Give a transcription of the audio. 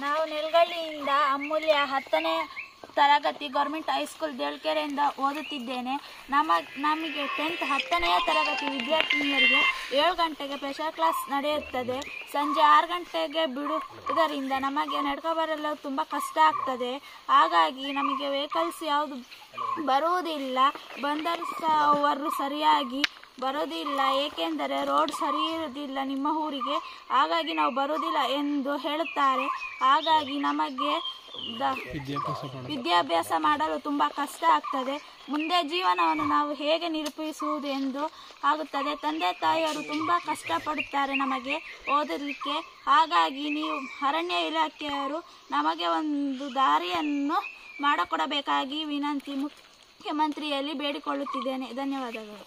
ನಾವು ನೆಲಗಳ್ಳಿಯಿಂದ ಅಮೂಲ್ಯ 10ನೇ ತರಗತಿ government high school ದೇಳ್ಕೆರೆಯಿಂದ ಓದುತ್ತಿದ್ದೇನೆ. ನಮಗೆ 10ನೇ ತರಗತಿ ವಿದ್ಯಾರ್ಥಿನಿಯರಿಗೆ 7 ಗಂಟೆಗೆ ಸ್ಪೆಷಲ್ ಕ್ಲಾಸ್ ನಡೆಯುತ್ತದೆ. ಸಂಜೆ 6 ಗಂಟೆಗೆ ಬಿಡುವುದರಿಂದ ನಮಗೆ ನಡ್ಕೊ ಬರಲು ತುಂಬ ಕಷ್ಟ ಆಗ್ತದೆ. ಹಾಗಾಗಿ ನಮಗೆ ವೆಹಿಕಲ್ಸ್ ಯಾವುದು ಬರುವುದಿಲ್ಲ, ಬಂದರೂ ಸಹ ಅವರು ಸರಿಯಾಗಿ ಬರೋದಿಲ್ಲ. ಏಕೆಂದರೆ ರೋಡ್ ಸರಿ ಇರುವುದಿಲ್ಲ ನಿಮ್ಮ ಊರಿಗೆ, ಹಾಗಾಗಿ ನಾವು ಬರೋದಿಲ್ಲ ಎಂದು ಹೇಳುತ್ತಾರೆ. ಹಾಗಾಗಿ ನಮಗೆ ವಿದ್ಯಾಭ್ಯಾಸ ಮಾಡಲು ತುಂಬ ಕಷ್ಟ ಆಗ್ತದೆ. ಮುಂದೆ ಜೀವನವನ್ನು ನಾವು ಹೇಗೆ ನಿರೂಪಿಸುವುದು ಎಂದು ಆಗುತ್ತದೆ. ತಂದೆ ತಾಯಿಯವರು ತುಂಬ ಕಷ್ಟಪಡುತ್ತಾರೆ ನಮಗೆ ಓದಲಿಕ್ಕೆ. ಹಾಗಾಗಿ ನೀವು ಅರಣ್ಯ ಇಲಾಖೆಯವರು ನಮಗೆ ಒಂದು ದಾರಿಯನ್ನು ಮಾಡಿಕೊಡಬೇಕಾಗಿ ವಿನಂತಿ ಮುಖ್ಯಮಂತ್ರಿಯಲ್ಲಿ ಬೇಡಿಕೊಳ್ಳುತ್ತಿದ್ದೇನೆ. ಧನ್ಯವಾದಗಳು.